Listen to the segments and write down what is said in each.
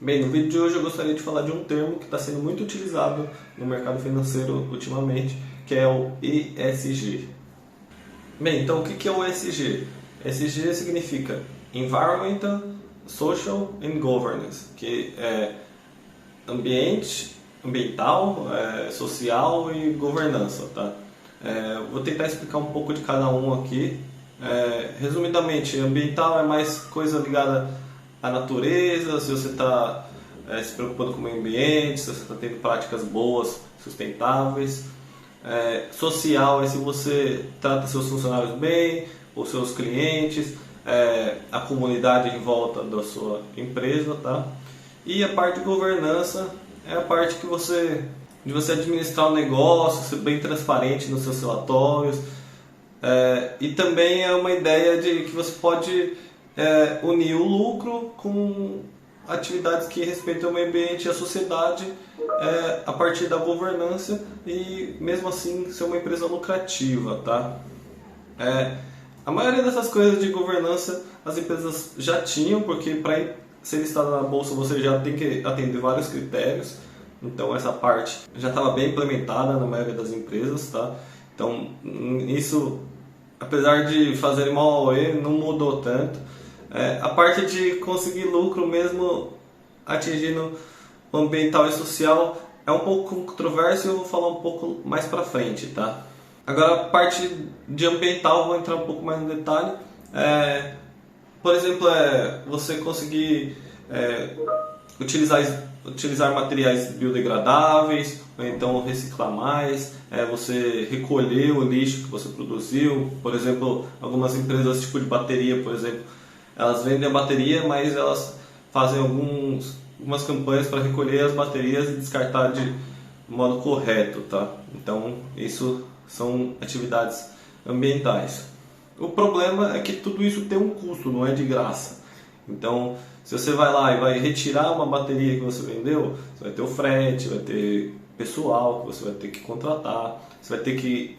Bem, no vídeo de hoje eu gostaria de falar de um termo que está sendo muito utilizado no mercado financeiro ultimamente, que é o ESG. Bem, então o que é o ESG? ESG significa Environmental, Social and Governance, que é ambiental, social e governança, tá? Vou tentar explicar um pouco de cada um aqui. Resumidamente, ambiental é mais coisa ligada à natureza, se você está se preocupando com o meio ambiente, se você está tendo práticas boas, sustentáveis. Social é se você trata seus funcionários bem, os seus clientes, a comunidade em volta da sua empresa, tá? E a parte de governança é a parte de você administrar o negócio, ser bem transparente nos seus relatórios. E também é uma ideia de que você pode unir o lucro com atividades que respeitam o meio ambiente e a sociedade a partir da governança e mesmo assim ser uma empresa lucrativa, tá? A maioria dessas coisas de governança as empresas já tinham, porque para ser listado na bolsa você já tem que atender vários critérios, então essa parte já estava bem implementada na maioria das empresas, tá? Então isso, apesar de fazerem mal ao não mudou tanto. A parte de conseguir lucro mesmo atingindo o ambiental e social é um pouco controverso e eu vou falar um pouco mais pra frente, tá? Agora a parte de ambiental, vou entrar um pouco mais no detalhe. Por exemplo, você conseguir utilizar materiais biodegradáveis, ou então reciclar mais, você recolher o lixo que você produziu. Por exemplo, algumas empresas tipo de bateria, por exemplo, elas vendem a bateria, mas elas fazem algumas campanhas para recolher as baterias e descartar de modo correto, tá? Então, isso são atividades ambientais. O problema é que tudo isso tem um custo, não é de graça. Então, se você vai lá e vai retirar uma bateria que você vendeu, você vai ter o frete, vai ter pessoal que você vai ter que contratar, você vai ter que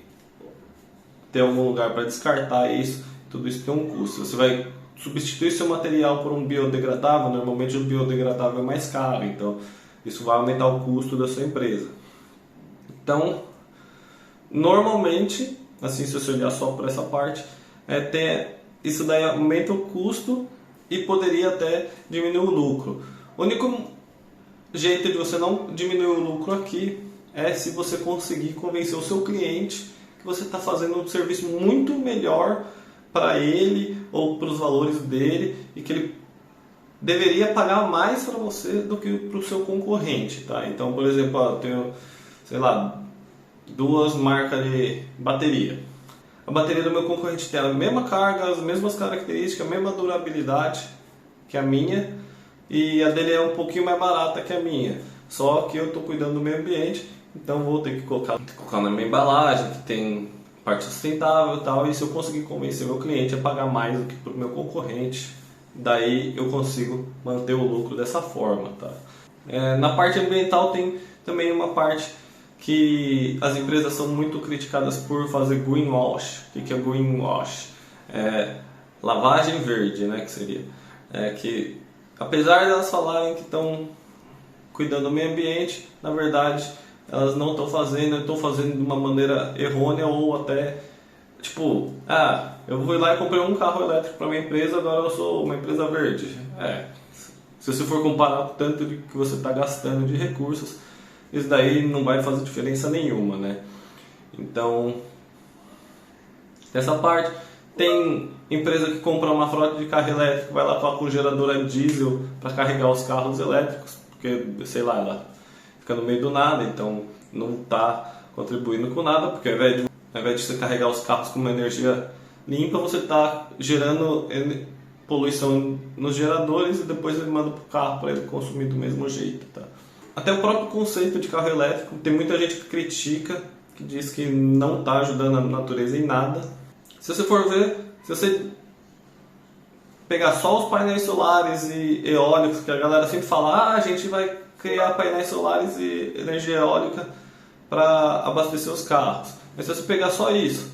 ter algum lugar para descartar isso, tudo isso tem um custo. Você vai substituir seu material por um biodegradável, normalmente o biodegradável é mais caro, então isso vai aumentar o custo da sua empresa. Então, normalmente, assim, se você olhar só por essa parte, isso daí aumenta o custo e poderia até diminuir o lucro. O único jeito de você não diminuir o lucro aqui é se você conseguir convencer o seu cliente que você está fazendo um serviço muito melhor para ele ou para os valores dele e que ele deveria pagar mais para você do que para o seu concorrente, tá? Então, por exemplo, eu tenho, sei lá, duas marcas de bateria. A bateria do meu concorrente tem a mesma carga, as mesmas características, a mesma durabilidade que a minha, e a dele é um pouquinho mais barata que a minha. Só que eu estou cuidando do meio ambiente, então vou ter que colocar na minha embalagem, que tem parte sustentável e tal, e se eu conseguir convencer meu cliente a pagar mais do que para o meu concorrente, daí eu consigo manter o lucro dessa forma, tá? Na parte ambiental tem também uma parte que as empresas são muito criticadas por fazer greenwash. O que é greenwash? Lavagem verde, né, que seria. Que apesar de elas falarem que estão cuidando do meio ambiente, na verdade elas não estão fazendo de uma maneira errônea, ou até tipo, eu vou lá e comprei um carro elétrico para minha empresa, agora eu sou uma empresa verde. Se você for comparar o tanto que você está gastando de recursos, isso daí não vai fazer diferença nenhuma, né? Então, essa parte, tem empresa que compra uma frota de carro elétrico, vai lá com a geradora diesel para carregar os carros elétricos, porque, sei lá, ela fica no meio do nada, então não está contribuindo com nada, porque ao invés de você carregar os carros com uma energia limpa, você está gerando poluição nos geradores e depois ele manda para o carro para ele consumir do mesmo jeito, tá? Até o próprio conceito de carro elétrico, tem muita gente que critica, que diz que não está ajudando a natureza em nada. Se você for ver, se você pegar só os painéis solares e eólicos, que a galera sempre fala, a gente vai criar painéis solares e energia eólica para abastecer os carros. Mas se você pegar só isso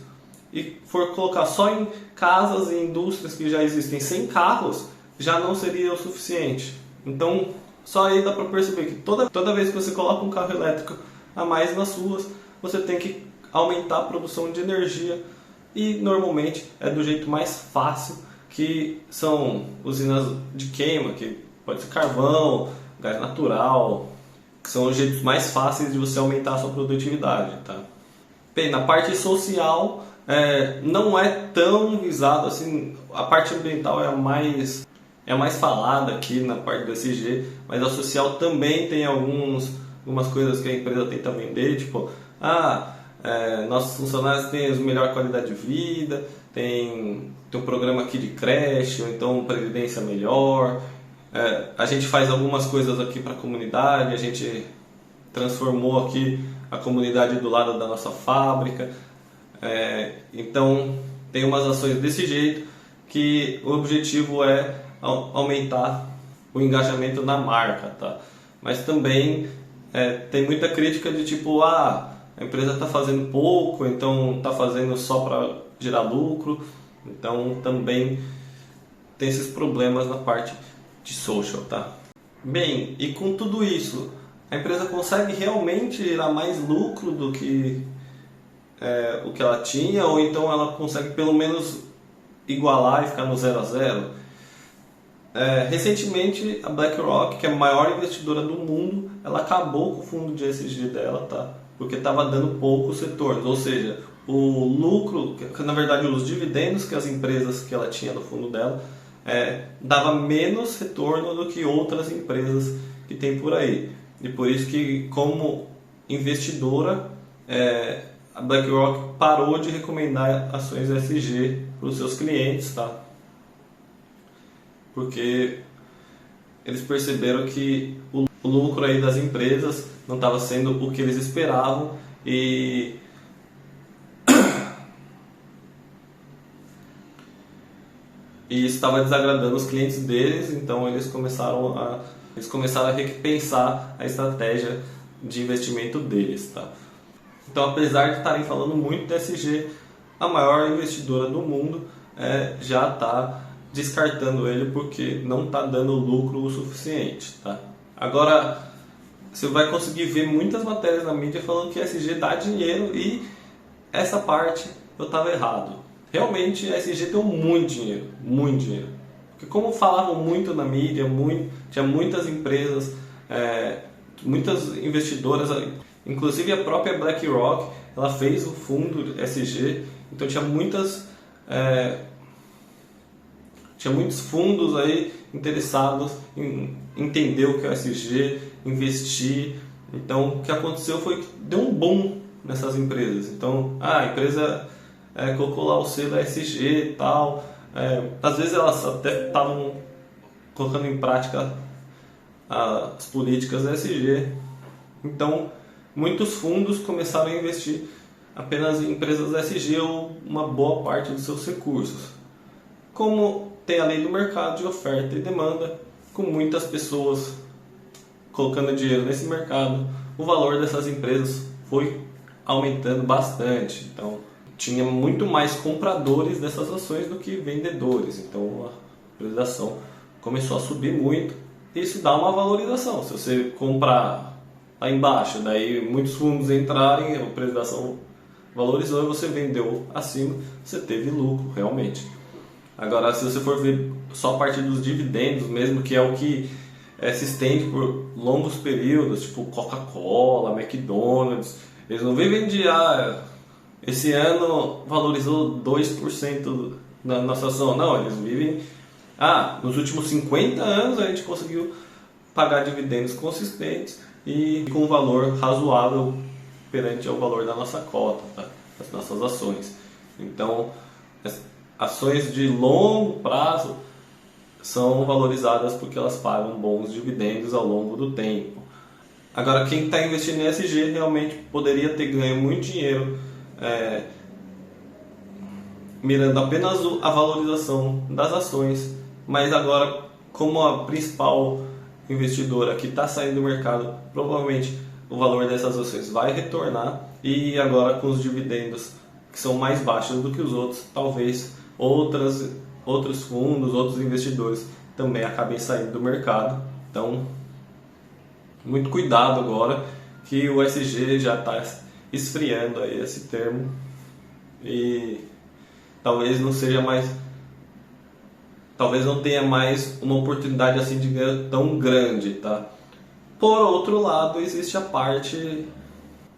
e for colocar só em casas e indústrias que já existem sem carros, já não seria o suficiente. Então, Só aí dá para perceber que toda vez que você coloca um carro elétrico a mais nas ruas, você tem que aumentar a produção de energia e normalmente é do jeito mais fácil, que são usinas de queima, que pode ser carvão, gás natural, que são os jeitos mais fáceis de você aumentar a sua produtividade, tá? Bem, na parte social não é tão visado assim, a parte ambiental é a mais falada aqui na parte do ESG, mas a social também tem algumas coisas que a empresa tenta vender, tipo, nossos funcionários têm a melhor qualidade de vida, tem um programa aqui de creche, ou então previdência melhor, a gente faz algumas coisas aqui para a comunidade, a gente transformou aqui a comunidade do lado da nossa fábrica, então tem umas ações desse jeito que o objetivo é aumentar o engajamento na marca, tá? Mas também tem muita crítica de tipo, a empresa está fazendo pouco, então está fazendo só para gerar lucro, então também tem esses problemas na parte de social, tá? Bem, e com tudo isso, a empresa consegue realmente gerar mais lucro do que o que ela tinha, ou então ela consegue pelo menos igualar e ficar no 0 a 0? Recentemente a BlackRock, que é a maior investidora do mundo, ela acabou com o fundo de ESG dela, tá? Porque estava dando poucos retornos, ou seja, o lucro, na verdade os dividendos que as empresas que ela tinha no fundo dela dava menos retorno do que outras empresas que tem por aí. E por isso que, como investidora, a BlackRock parou de recomendar ações ESG para os seus clientes, tá? Porque eles perceberam que o lucro aí das empresas não estava sendo o que eles esperavam e isso estava desagradando os clientes deles, então eles começaram a repensar a estratégia de investimento deles, tá? Então, apesar de estarem falando muito do ESG, a maior investidora do mundo já está descartando ele porque não está dando lucro o suficiente, tá? Agora, você vai conseguir ver muitas matérias na mídia falando que ESG dá dinheiro e essa parte eu estava errado. Realmente, a ESG deu muito dinheiro, muito dinheiro. Porque como falavam muito na mídia, tinha muitas empresas, muitas investidoras, inclusive a própria BlackRock, ela fez o fundo ESG, então tinha muitos fundos aí interessados em entender o que é ESG, investir. Então o que aconteceu foi que deu um boom nessas empresas. Então a empresa colocou lá o selo ESG e tal. Às vezes elas até estavam colocando em prática as políticas ESG. Então muitos fundos começaram a investir apenas em empresas ESG ou uma boa parte dos seus recursos. Como tem a lei do mercado de oferta e demanda, com muitas pessoas colocando dinheiro nesse mercado, o valor dessas empresas foi aumentando bastante. Então, tinha muito mais compradores dessas ações do que vendedores. Então, a valorização começou a subir muito. Isso dá uma valorização. Se você comprar lá embaixo, daí muitos fundos entrarem, a preço da ação valorizou e você vendeu acima, você teve lucro realmente. Agora, se você for ver só a parte dos dividendos mesmo, que é o que se estende por longos períodos, tipo Coca-Cola, McDonald's, eles não vivem de esse ano valorizou 2% na nossa ação, não, eles vivem nos últimos 50 anos a gente conseguiu pagar dividendos consistentes e com um valor razoável perante ao valor da nossa cota, tá? Das nossas ações. Então, ações de longo prazo são valorizadas porque elas pagam bons dividendos ao longo do tempo. Agora, quem está investindo em ESG realmente poderia ter ganho muito dinheiro mirando apenas a valorização das ações, mas agora, como a principal investidora que está saindo do mercado, provavelmente o valor dessas ações vai retornar e agora com os dividendos que são mais baixos do que os outros, talvez outros fundos, outros investidores também acabem saindo do mercado. Então muito cuidado agora que o ESG já está esfriando aí esse termo e talvez não seja mais, talvez não tenha mais uma oportunidade assim de ganho tão grande, tá? Por outro lado, existe a parte,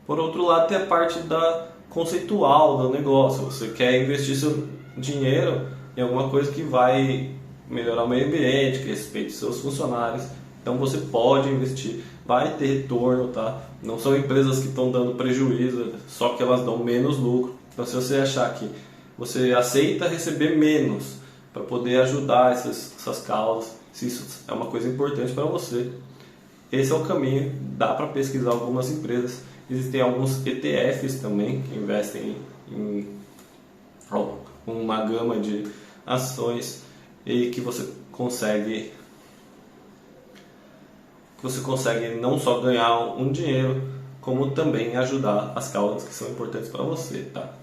por outro lado tem a parte da conceitual do negócio. Você quer investir seu dinheiro em alguma coisa que vai melhorar o meio ambiente, que respeite seus funcionários. Então você pode investir, vai ter retorno, tá? Não são empresas que estão dando prejuízo, só que elas dão menos lucro. Então se você achar que você aceita receber menos para poder ajudar essas causas, se isso é uma coisa importante para você, esse é o caminho. Dá para pesquisar algumas empresas. Existem alguns ETFs também que investem em uma gama de ações e que você consegue não só ganhar um dinheiro, como também ajudar as causas que são importantes para você, tá?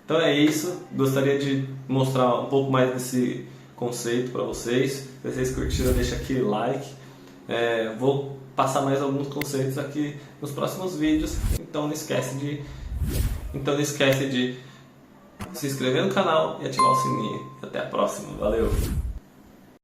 Então é isso, gostaria de mostrar um pouco mais desse conceito para vocês. Se vocês curtiram, deixa aquele like. Vou passar mais alguns conceitos aqui nos próximos vídeos, então não esquece de se inscrever no canal e ativar o sininho. Até a próxima, valeu!